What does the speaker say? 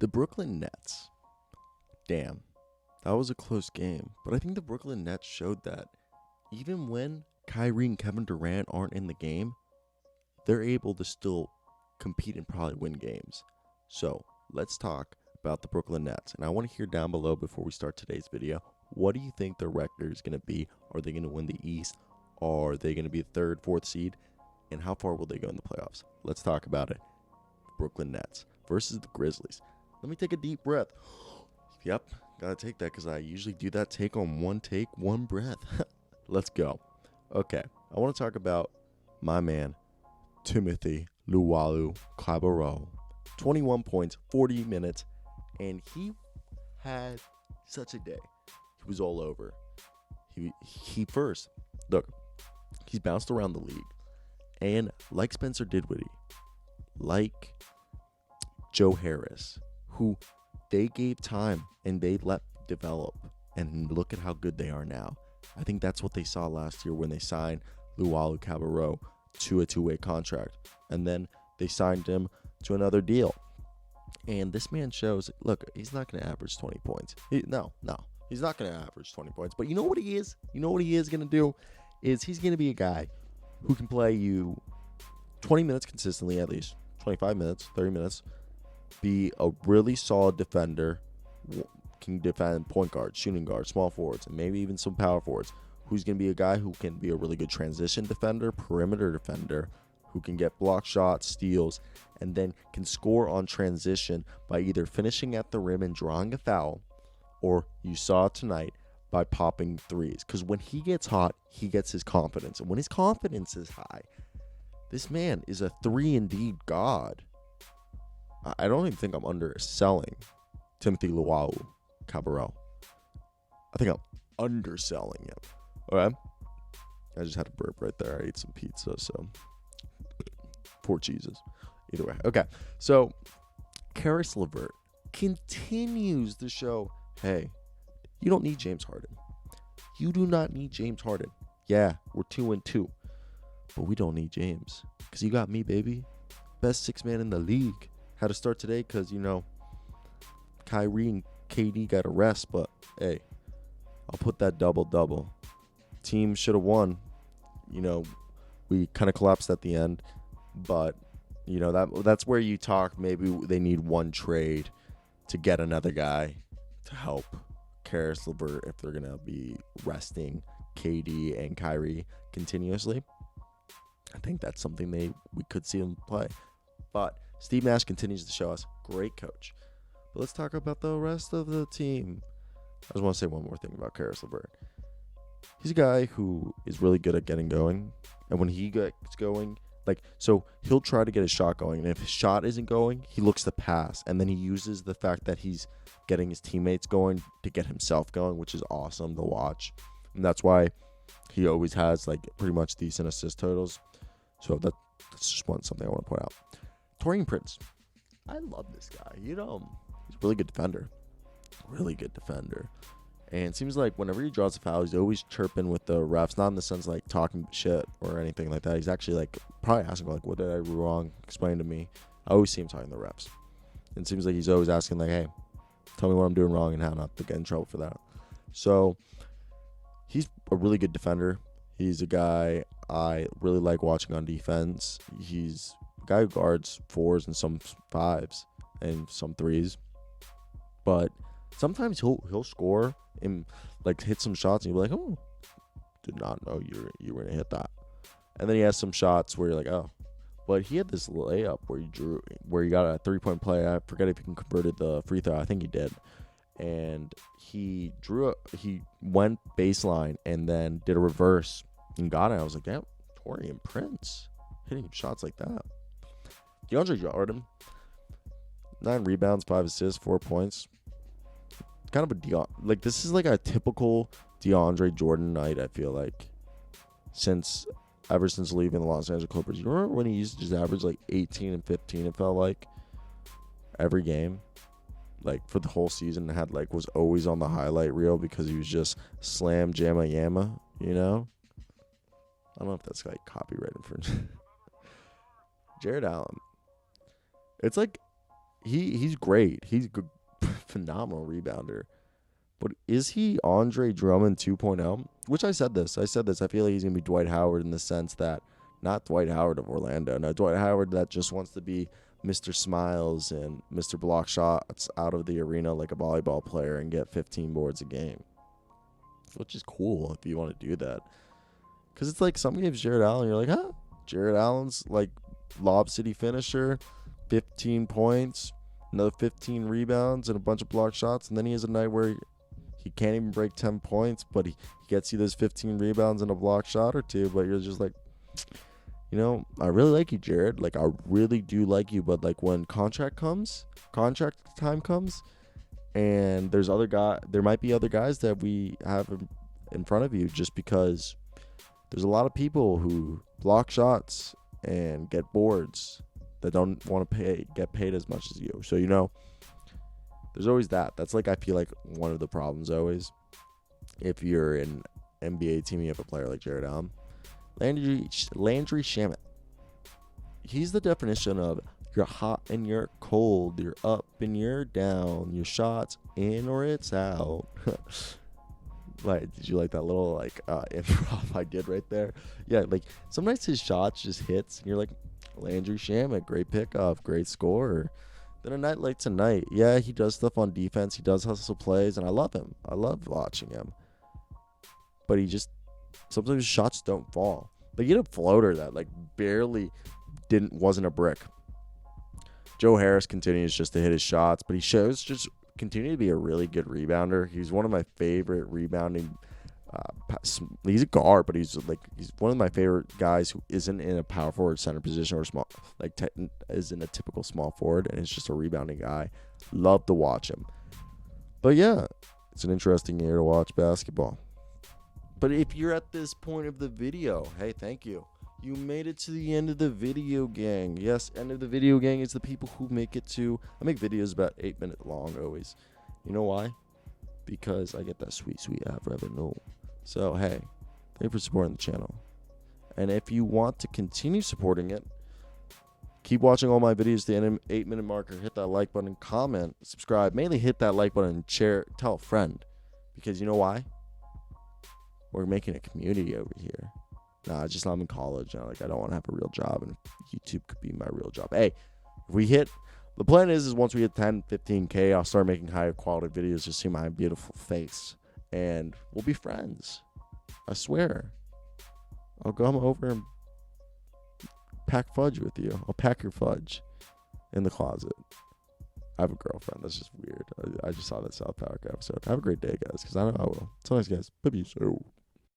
The Brooklyn Nets. Damn, that was a close game. But I think the Brooklyn Nets showed that even when Kyrie and Kevin Durant aren't in the game, they're able to still compete and probably win games. So let's talk about the Brooklyn Nets. And I want to hear down below before we start today's video, what do you think their record is going to be? Are they going to win the East? Are they going to be a third, fourth seed? And how far will they go in the playoffs? Let's talk about it. Brooklyn Nets versus the Grizzlies. Let me take a deep breath. Yep, gotta take that because I usually do that take on one take, one breath. Let's go. Okay, I want to talk about my man, Timothe Luwawu-Cabarrot. 21 points, 40 minutes, and he had such a day. He was all over. He first, look, he's bounced around the league. And like Spencer Dinwiddie, like Joe Harris, who they gave time and they let develop, and look at how good they are now. I think that's what they saw last year when they signed Luwawu-Cabarrot to a two-way contract, and then they signed him to another deal. And this man shows, look, he's not going to average 20 points. No, he's not going to average 20 points. But you know what he is? You know what he is going to do? Is he's going to be a guy who can play you 20 minutes consistently, at least 25 minutes, 30 minutes, be a really solid defender, can defend point guard, shooting guard, small forwards, and maybe even some power forwards, who's going to be a guy who can be a really good transition defender, perimeter defender, who can get block shots, steals, and then can score on transition by either finishing at the rim and drawing a foul, or you saw tonight, by popping threes. Because when he gets hot, he gets his confidence. And when his confidence is high, this man is a 3-and-D god. I don't even think I'm underselling Timothe Luwawu-Cabarrot. I think I'm underselling him. Okay? I just had a burp right there. I ate some pizza, so poor cheeses. Either way. Okay. So Caris Levert continues to show, hey, you don't need James Harden. You do not need James Harden. Yeah, we're 2-2. But we don't need James. Because you got me, baby. Best six man in the league. Had to start today because, Kyrie and KD got a rest. But, hey, I'll put that double-double. Team should have won. We kind of collapsed at the end. But, that's where you talk. Maybe they need one trade to get another guy to help Caris Levert if they're going to be resting KD and Kyrie continuously. I think that's something we could see them play. But Steve Nash continues to show us great coach. But let's talk about the rest of the team. I just want to say one more thing about Caris Levert. He's a guy who is really good at getting going. And when he gets going, so he'll try to get his shot going. And if his shot isn't going, he looks to pass. And then he uses the fact that he's getting his teammates going to get himself going, which is awesome to watch. And that's why he always has pretty much decent assist totals. So that's just something I want to point out. Taurean Prince. I love this guy. He's a really good defender. Really good defender. And it seems like whenever he draws a foul, he's always chirping with the refs. Not in the sense talking shit or anything like that. He's actually probably asking what did I do wrong? Explain to me. I always see him talking to the refs. And it seems like he's always asking hey, tell me what I'm doing wrong and how not to get in trouble for that. So he's a really good defender. He's a guy I really like watching on defense. He's a guy who guards fours and some fives and some threes. But sometimes he'll score and hit some shots and you'll be oh, did not know you were gonna hit that. And then he has some shots where you're oh. But he had this layup where he got a 3-point play. I forget if he converted the free throw. I think he did. And he went baseline and then did a reverse and got it. I was like, damn, Taurean Prince hitting shots like that. DeAndre Jordan, 9 rebounds, 5 assists, 4 points. Kind of this is a typical DeAndre Jordan night, I feel like. Ever since leaving the Los Angeles Clippers. You remember when he used to just average 18 and 15, it felt like, every game? For the whole season, had was always on the highlight reel because he was just slam jamma yamma, I don't know if that's copyright infringement. Jared Allen. It's he's great. He's a phenomenal rebounder. But is he Andre Drummond 2.0? Which I said this. I feel like he's going to be Dwight Howard in the sense that not Dwight Howard of Orlando. No, Dwight Howard that just wants to be Mr. Smiles and Mr. Block Shots out of the arena like a volleyball player and get 15 boards a game. Which is cool if you want to do that. Because it's like some games Jared Allen, you're like, huh? Jared Allen's like Lob City finisher, 15 points, another 15 rebounds, and a bunch of block shots. And then he has a night where he can't even break 10 points, but he gets you those 15 rebounds and a block shot or two. But you're just like, you know, I really like you, Jared. Like, I really do like you. But, like, when contract time comes, and there might be other guys that we have in front of you just because there's a lot of people who block shots and get boards that don't want to get paid as much as you. So, you know, there's always that. That's like, I feel like one of the problems always. If you're an NBA team, you have a player like Jared Allen. Landry Shamet. He's the definition of you're hot and you're cold. You're up and you're down. Your shot's in or it's out. Like, did you like that little improv I did right there? Yeah, like sometimes his shots just hits and you're like, Landry Shamet, great pickup, great scorer. Then a night like tonight, yeah, he does stuff on defense. He does hustle plays, and I love him. I love watching him. But sometimes his shots don't fall. Like, he had a floater that, like, barely wasn't a brick. Joe Harris continues just to hit his shots, but he shows just continue to be a really good rebounder. He's one of my favorite rebounding. He's a guard, but he's one of my favorite guys who isn't in a power forward center position or small, is in a typical small forward, and is just a rebounding guy. Love to watch him. But yeah, it's an interesting year to watch basketball. But if you're at this point of the video, hey, thank you. You made it to the end of the video, gang. Yes, end of the video, gang is the people who make it to. I make videos about 8 minutes long always. You know why? Because I get that sweet, sweet ad revenue. So, hey, thank you for supporting the channel. And if you want to continue supporting it, keep watching all my videos to the 8-minute marker. Hit that like button, comment, subscribe. Mainly hit that like button and share. Tell a friend. Because you know why? We're making a community over here. Nah, just I'm in college. I don't want to have a real job. And YouTube could be my real job. Hey, if we hit... The plan is once we hit 10, 15K, I'll start making higher quality videos to see my beautiful face. And we'll be friends. I swear. I'll come over and pack fudge with you. I'll pack your fudge in the closet. I have a girlfriend. That's just weird. I just saw that South Park episode. Have a great day, guys, because I know I will. So nice, guys. Bye-bye.